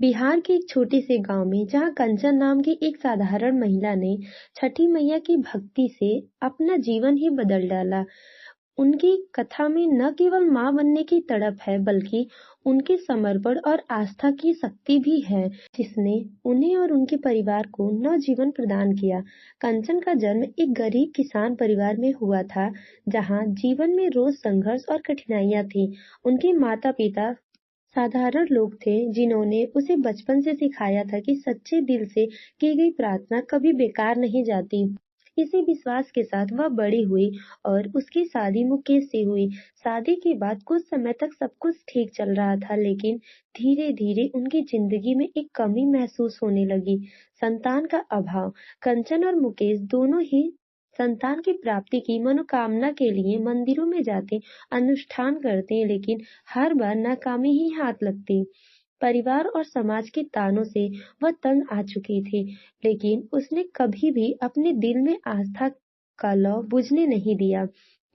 बिहार के एक छोटे से गांव में जहां कंचन नाम की एक साधारण महिला ने छठी मैया की भक्ति से अपना जीवन ही बदल डाला। उनकी कथा में न केवल मां बनने की तड़प है बल्कि उनके समर्पण और आस्था की शक्ति भी है जिसने उन्हें और उनके परिवार को नवजीवन प्रदान किया। कंचन का जन्म एक गरीब किसान परिवार में हुआ था जहां जीवन में रोज संघर्ष और कठिनाइयां थी। उनके माता पिता साधारण लोग थे जिन्होंने उसे बचपन से सिखाया था कि सच्चे दिल से की गई प्रार्थना कभी बेकार नहीं जाती। इसी विश्वास के साथ वह बड़ी हुई और उसकी शादी मुकेश से हुई। शादी के बाद कुछ समय तक सब कुछ ठीक चल रहा था लेकिन धीरे-धीरे उनकी जिंदगी में एक कमी महसूस होने लगी, संतान का अभाव। कंचन और मुकेश दोनों ही संतान की प्राप्ति की मनोकामना के लिए मंदिरों में जाते, अनुष्ठान करते लेकिन हर बार नाकामी ही हाथ लगती। परिवार और समाज के तानों से वह तंग आ चुकी थी, लेकिन उसने कभी भी अपने दिल में आस्था का लौ बुझने नहीं दिया।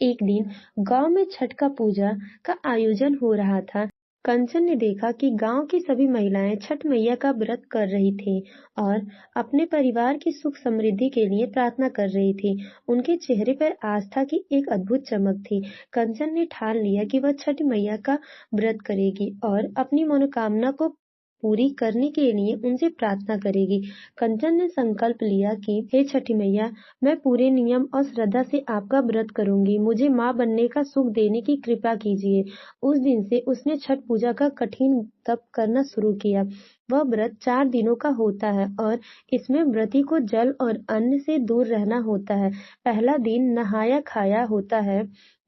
एक दिन गांव में छठ का पूजा का आयोजन हो रहा था। कंचन ने देखा कि गांव की सभी महिलाएं छठ मैया का व्रत कर रही थीं और अपने परिवार की सुख समृद्धि के लिए प्रार्थना कर रही थी। उनके चेहरे पर आस्था की एक अद्भुत चमक थी। कंचन ने ठान लिया कि वह छठ मैया का व्रत करेगी और अपनी मनोकामना को पूरी करने के लिए उनसे प्रार्थना करेगी। कंचन ने संकल्प लिया कि हे छठी मैया, मैं पूरे नियम और श्रद्धा से आपका व्रत करूंगी। मुझे माँ बनने का सुख देने की कृपा कीजिए। उस दिन से उसने छठ पूजा का कठिन तप करना शुरू किया। वह व्रत 4 दिनों का होता है और इसमें व्रती को जल और अन्न से दूर रहना होता है। पहला दिन नहाया खाया होता है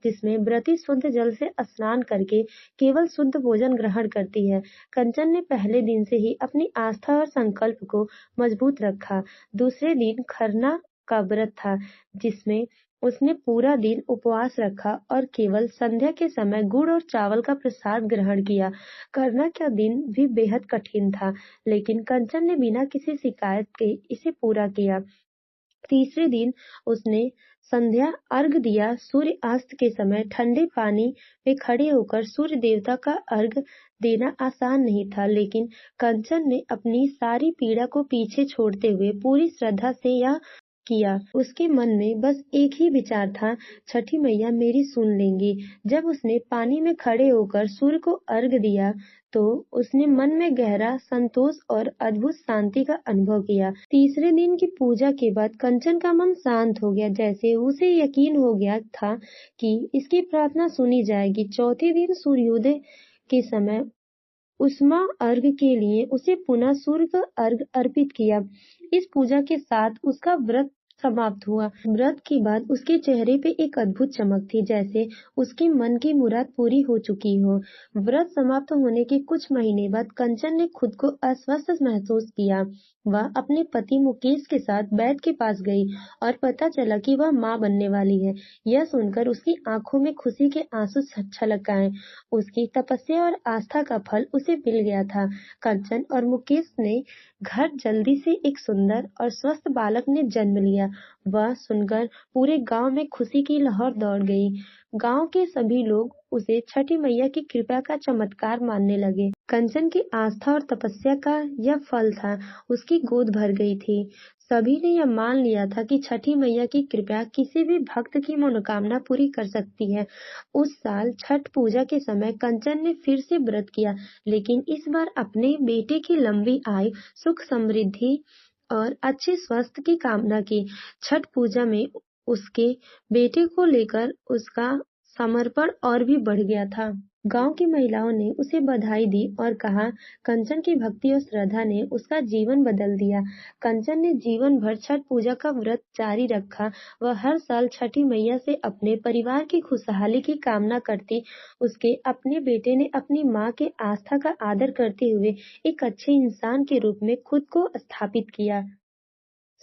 जिसमें व्रती शुद्ध जल से स्नान करके केवल शुद्ध भोजन ग्रहण करती है। कंचन ने पहले दिन से ही अपनी आस्था और संकल्प को मजबूत रखा। दूसरे दिन खरना का व्रत था जिसमें उसने पूरा दिन उपवास रखा और केवल संध्या के समय गुड़ और चावल का प्रसाद ग्रहण किया। खरना का दिन भी बेहद कठिन था, लेकिन कंचन ने बिना किसी शिकायत के इसे पूरा किया। तीसरे दिन उसने संध्या अर्घ दिया। सूर्य अस्त के समय ठंडे पानी में खड़े होकर सूर्य देवता का अर्घ देना आसान नहीं था, लेकिन कंचन ने अपनी सारी पीड़ा को पीछे छोड़ते हुए पूरी श्रद्धा से यह किया। उसके मन में बस एक ही विचार था, छठी मैया मेरी सुन लेंगी। जब उसने पानी में खड़े होकर सूर्य को अर्घ दिया तो उसने मन में गहरा संतोष और अद्भुत शांति का अनुभव किया। तीसरे दिन की पूजा के बाद कंचन का मन शांत हो गया, जैसे उसे यकीन हो गया था कि इसकी प्रार्थना सुनी जाएगी। चौथे दिन सूर्योदय के समय उष्मा अर्घ के लिए उसे पुनः सूर्य का अर्घ अर्पित किया। इस पूजा के साथ उसका व्रत समाप्त हुआ। व्रत के बाद उसके चेहरे पे एक अद्भुत चमक थी, जैसे उसके मन की मुराद पूरी हो चुकी हो। व्रत समाप्त होने के कुछ महीने बाद कंचन ने खुद को अस्वस्थ महसूस किया। वह अपने पति मुकेश के साथ वैद्य के पास गई और पता चला कि वह मां बनने वाली है। यह सुनकर उसकी आंखों में खुशी के आंसू छलक आए। उसकी तपस्या और आस्था का फल उसे मिल गया था। कंचन और मुकेश ने घर जल्दी से एक सुंदर और स्वस्थ बालक ने जन्म लिया। वह सुनकर पूरे गांव में खुशी की लहर दौड़ गई। गांव के सभी लोग उसे छठी मैया की कृपा का चमत्कार मानने लगे। कंचन की आस्था और तपस्या का यह फल था, उसकी गोद भर गई थी। सभी ने यह मान लिया था कि छठी मैया की कृपा किसी भी भक्त की मनोकामना पूरी कर सकती है। उस साल छठ पूजा के समय कंचन ने फिर से व्रत किया, लेकिन इस बार अपने बेटे की लंबी आयु, सुख समृद्धि और अच्छे स्वास्थ्य की कामना की। छठ पूजा में उसके बेटे को लेकर उसका समर्पण और भी बढ़ गया था। गांव की महिलाओं ने उसे बधाई दी और कहा, कंचन की भक्ति और श्रद्धा ने उसका जीवन बदल दिया। कंचन ने जीवन भर छठ पूजा का व्रत जारी रखा। वह हर साल छठी मैया से अपने परिवार की खुशहाली की कामना करती। उसके अपने बेटे ने अपनी माँ के आस्था का आदर करते हुए एक अच्छे इंसान के रूप में खुद को स्थापित किया।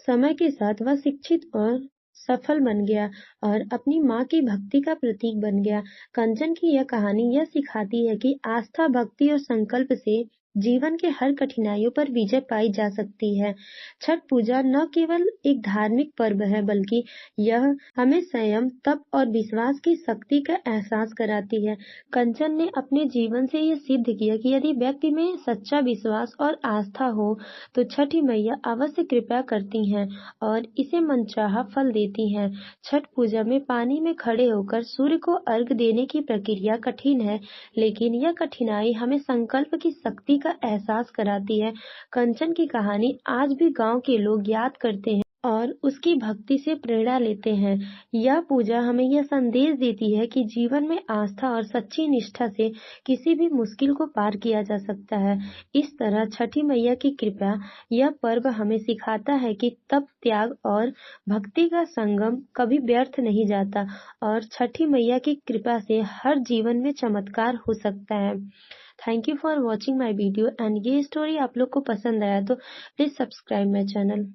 समय के साथ वह शिक्षित और सफल बन गया और अपनी माँ की भक्ति का प्रतीक बन गया। कंचन की यह कहानी यह सिखाती है कि आस्था, भक्ति और संकल्प से जीवन के हर कठिनाइयों पर विजय पाई जा सकती है। छठ पूजा न केवल एक धार्मिक पर्व है, बल्कि यह हमें संयम, तप और विश्वास की शक्ति का एहसास कराती है। कंचन ने अपने जीवन से ये सिद्ध किया कि यदि व्यक्ति में सच्चा विश्वास और आस्था हो, तो छठी मैया अवश्य कृपा करती हैं और इसे मनचाहा फल देती हैं। छठ पूजा में पानी में खड़े होकर सूर्य को अर्घ देने की प्रक्रिया कठिन है, लेकिन यह कठिनाई हमें संकल्प की शक्ति का एहसास कराती है। कंचन की कहानी आज भी गांव के लोग याद करते हैं और उसकी भक्ति से प्रेरणा लेते हैं। यह पूजा हमें यह संदेश देती है कि जीवन में आस्था और सच्ची निष्ठा से किसी भी मुश्किल को पार किया जा सकता है। इस तरह छठी मैया की कृपा यह पर्व हमें सिखाता है कि तप, त्याग और भक्ति का संगम कभी व्यर्थ नहीं जाता और छठी मैया की कृपा से हर जीवन में चमत्कार हो सकता है। Thank you for watching my video and ये स्टोरी आप लोग को पसंद आया तो प्लीज सब्सक्राइब माई चैनल।